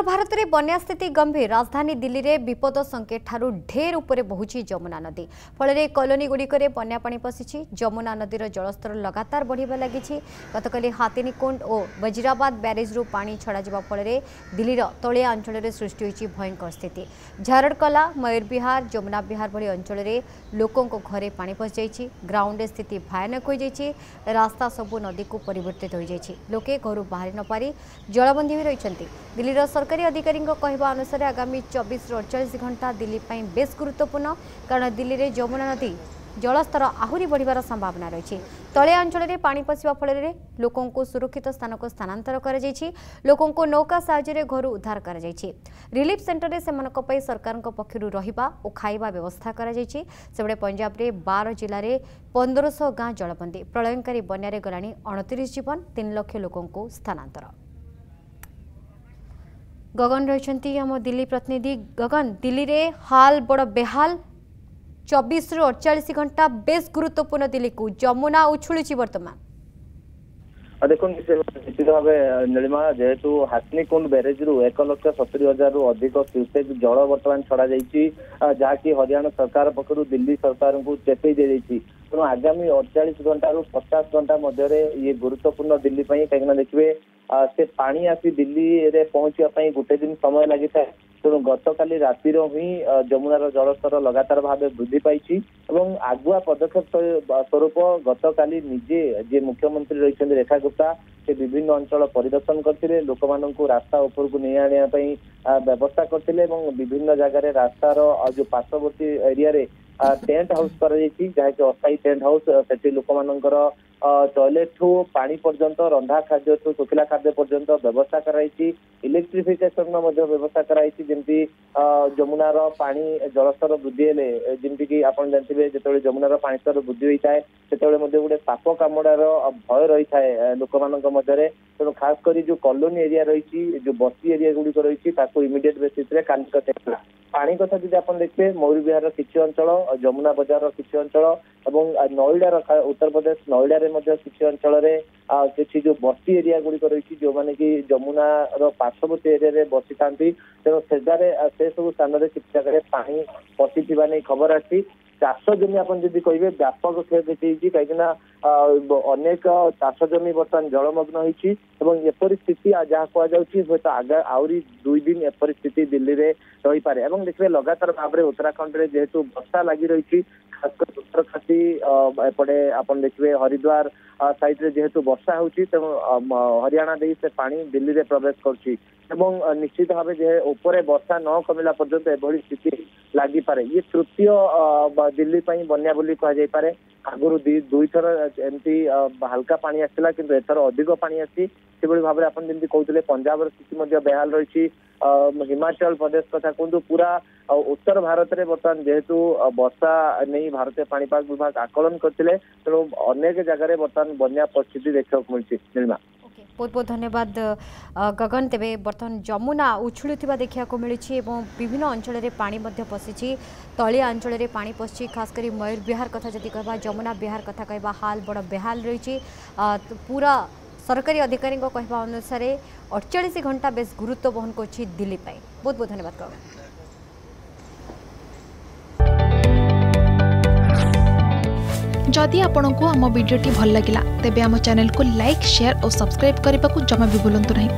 उत्तर भारत में बन्या स्थिति गंभीर। राजधानी दिल्ली में विपद संकेत ठारू ढेर उपरे बहुची जमुना नदी। फल कॉलोनी गुड़िक बन्या पानी पशिछि। जमुना नदीर जलस्तर लगातार बढ़िबा लागिछि। गतकाली हातिनीकुंड और वजीराबाद ब्यारेजरू पानी छड़ा फल दिल्लीर तलिया अंचल में सृष्टि होइछि भयंकर स्थिति। झारड़कला, मयूरविहार, जमुना विहार भली अंचल में लोकों घरे पानी पशि जाइछि। ग्राउंड स्थिति भयानक हो जाइछि। रास्ता सबु नदी को परिवर्तित हो जाइछि। लोके घर बाहरी न पारि जलबंदी भी रहिछन्ति। दिल्लीर सरकारी अधिकारी कहवा अनुसार आगामी 24 ରୁ 48 घंटा दिल्ली पर बेस गुरुत्वपूर्ण, कारण दिल्ली में जमुना नदी जलस्तर आहरी बढ़िबार संभावना रही। तलिया अंचल में पानी पशिबा फल लोकों को सुरक्षित स्थान को स्थानांतर कर लोकों को नौका साहाय्य घर उद्धार कर रिलीफ सेंटर में से सरकार पक्षर रहिबा और खाइबा व्यवस्था कर पंजाब में 12 जिले में 1500 गाँ जलबंदी। प्रलयंकारी बन्या गलानी 29 जीवन, 3 लाख लोकों को स्थानांतर। गगन रही आम दिल्ली प्रतिनिधि। गगन, दिल्ली रे हाल बड़ बेहाल। 24 ରୁ 48 घंटा बेस गुरुत्वपूर्ण दिल्ली को जमुना उछुलुची वर्तमान। देखो निश्चित भाव नीलिमा, जेहेतु हातिनीकुंड ब्यारेज रु 1,70,000 रु अधिक क्यूसेक जल बर्तमान छड़ा जहाँकि हरियाणा सरकार पक्षर दिल्ली सरकार को चेताई दी जाइए। तेणु आगामी 48 घंटा रु 50 घंटा मध्य ये गुरुत्वपूर्ण दिल्ली कहीं देखिए से पानी आसी दिल्ली रे पहुंचापी गोटे दिन समय लगी था। तेणु गतकाली रातिर ही जमुनार जलस्तर लगातार भाव वृद्धि पाई। आगुआ पदक्षेप स्वरूप गतकाली निजे जे मुख्यमंत्री रही रेखा गुप्ता से विभिन्न अंचल परिदर्शन करते, लोक मानू रास्ता उपर को नहीं आने व्यवस्था करते, विभिन्न जगार रास्तार जो पार्श्ववर्ती एरिया टेंट हाउस कर जहाँकि अस्थायी टेंट हाउस से लोक मानकर टॉयलेट ठू पानी पर्यंत, रंधा खाद्य ठू सुखिला खाद्य पर्यंत व्यवस्था कराई। इलेक्ट्रिफिकेशन व्यवस्था कराई। जमती जमुनार पानी जलस्तर वृद्धि हेले जमती कि आप जानते जो जमुनार पानी स्तर वृद्धि होता है से गोटे साप कामुड़ार भय रही है लोक मान। तेणु खास कर जो कॉलोनी एरिया रही, जो बस्ती एरिया गुड़िक रही, इमिडिएट बेसिस रे कालिकता पानी कथा जी आप देखिए मयूरविहार किसी अंचल, जमुना बजार किसी अंचल और नोएडार उत्तर प्रदेश नोएडा किसी अंचल किसी जो बस्ती एरिया गुड़िक रही जो मैंने कि जमुनार पार्श्ववर्ती एरिया बसी था। तेणु से सब स्थान में किसी जगह पानी पशि नहीं खबर आसी। चाष जमी आप कहे व्यापक क्षय कहीं अनेक चाष जमी बर्तमान जलमग्न होपरी स्थिति जहाँ कहुत आहरी 2 दिन एपरी स्थिति दिल्ली में रही पारे। देखिए लगातार भाव में उत्तराखंड में जेहेतु वर्षा लगी रही, खासकर उत्तरकाशी एपटे आप देखिए हरिद्वार साइड रे जेहेतु वर्षा होती, तेणु हरियाणा दे से पानी दिल्ली में प्रवेश कर निश्चित भाव उपरे वर्षा न कमिला पर्यंत एभली स्थिति लगी पारे। ये तृतीय दिल्ली बन्या बोली कहुपे। आगुरी 2 थर एमती हल्का पानी आसला कि एथर अधिक पानी आसी भाव में आपन जमी कहते पंजाब स्थिति बेहाल रही। हिमाचल प्रदेश कथा कहूँ पूरा उत्तर भारत में बर्तमान जेहेतु वर्षा नहीं भारतीय पाणीपाग विभाग आकलन करते, तेणु अनेक जगह बर्तमान बन्या परिस्थिति देखा मिली। नीलिमा, बहुत बहुत धन्यवाद गगन। तेरे बर्तमान जमुना उछुलुवा देखा मिली। विभिन्न अंचल में पानी पशिछि। तलिया अंचल में पानी पशि, खासकर मयूर विहार कथा जदि कहबा, जमुना विहार कथा कहबा, हाल बड़ बेहाल रही। पूरा सरकारी अधिकारी कहवा अनुसार 48 घंटा बेस गुरुत्व बहन कर दिल्ली। बहुत बहुत धन्यवाद गगन। जदि आपंक आम भिडी भल लगा तेब आम चैनल को लाइक, शेयर और सब्सक्राइब करने को जमा भी भूलु नहीं।